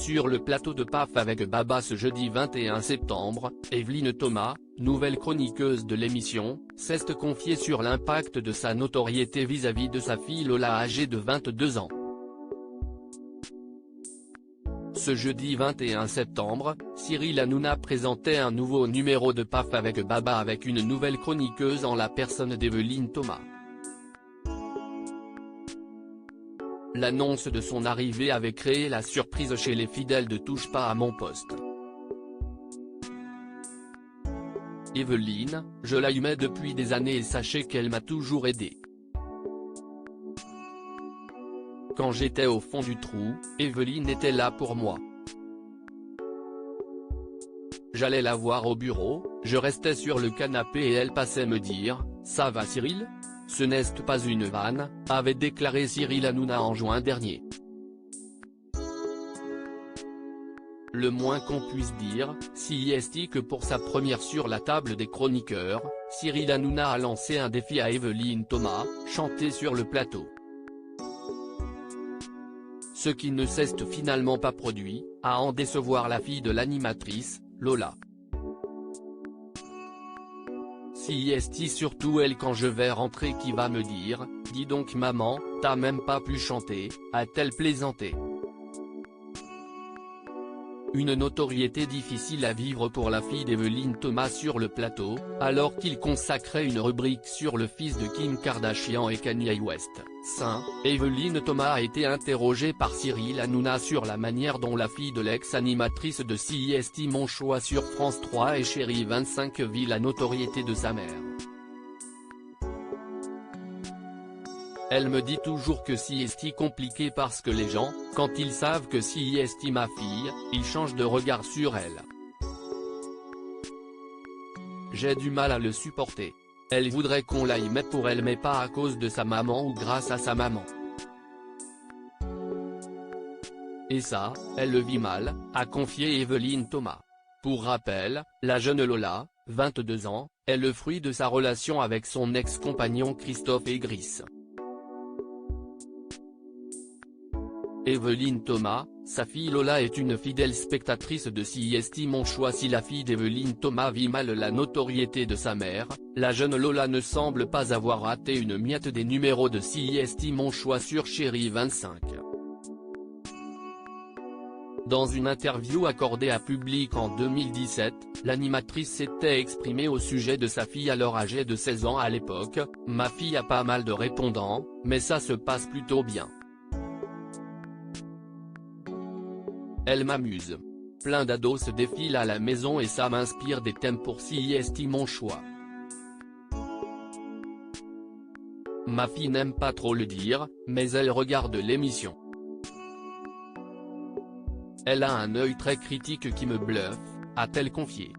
sur le plateau de PAF avec Baba ce jeudi 21 septembre, Evelyne Thomas, nouvelle chroniqueuse de l'émission, s'est confiée sur l'impact de sa notoriété vis-à-vis de sa fille Lola âgée de 22 ans. Ce jeudi 21 septembre, Cyril Hanouna présentait un nouveau numéro de PAF avec Baba avec une nouvelle chroniqueuse en la personne d'Evelyne Thomas. L'annonce de son arrivée avait créé la surprise chez les fidèles de Touche pas à mon poste. Evelyne, je l'aimais depuis des années et sachez qu'elle m'a toujours aidé. Quand j'étais au fond du trou, Evelyne était là pour moi. J'allais la voir au bureau, je restais sur le canapé et elle passait me dire « Ça va Cyril ? Ce n'est pas une vanne », avait déclaré Cyril Hanouna en juin dernier. Le moins qu'on puisse dire, si est que pour sa première sur la table des chroniqueurs, Cyril Hanouna a lancé un défi à Evelyne Thomas, chanter sur le plateau. Ce qui ne s'est finalement pas produit, à en décevoir la fille de l'animatrice, Lola. Si est surtout elle quand je vais rentrer qui va me dire, dis donc maman, t'as même pas pu chanter, a-t-elle plaisanté. Une notoriété difficile à vivre pour la fille d'Evelyne Thomas sur le plateau, alors qu'il consacrait une rubrique sur le fils de Kim Kardashian et Kanye West. Evelyne Thomas a été interrogée par Cyril Hanouna sur la manière dont la fille de l'ex-animatrice de CIST Mon Choix sur France 3 et Chérie 25 vit la notoriété de sa mère. Elle me dit toujours que CIST compliqué parce que les gens, quand ils savent que CIST ma fille, ils changent de regard sur elle. J'ai du mal à le supporter. Elle voudrait qu'on l'aille mais pour elle mais pas à cause de sa maman ou grâce à sa maman. Et ça, elle le vit mal, a confié Evelyne Thomas. Pour rappel, la jeune Lola, 22 ans, est le fruit de sa relation avec son ex-compagnon Christophe Aigris. Evelyne Thomas, sa fille Lola est une fidèle spectatrice de CIST Mon Choix. Si la fille d'Evelyne Thomas vit mal la notoriété de sa mère, la jeune Lola ne semble pas avoir raté une miette des numéros de CIST Mon Choix sur Chérie 25. Dans une interview accordée à Public en 2017, l'animatrice s'était exprimée au sujet de sa fille alors âgée de 16 ans à l'époque, « Ma fille a pas mal de répondants, mais ça se passe plutôt bien. Elle m'amuse. Plein d'ados se défilent à la maison et ça m'inspire des thèmes pour CIST Mon Choix. Ma fille n'aime pas trop le dire, mais elle regarde l'émission. Elle a un œil très critique qui me bluffe, a-t-elle confié.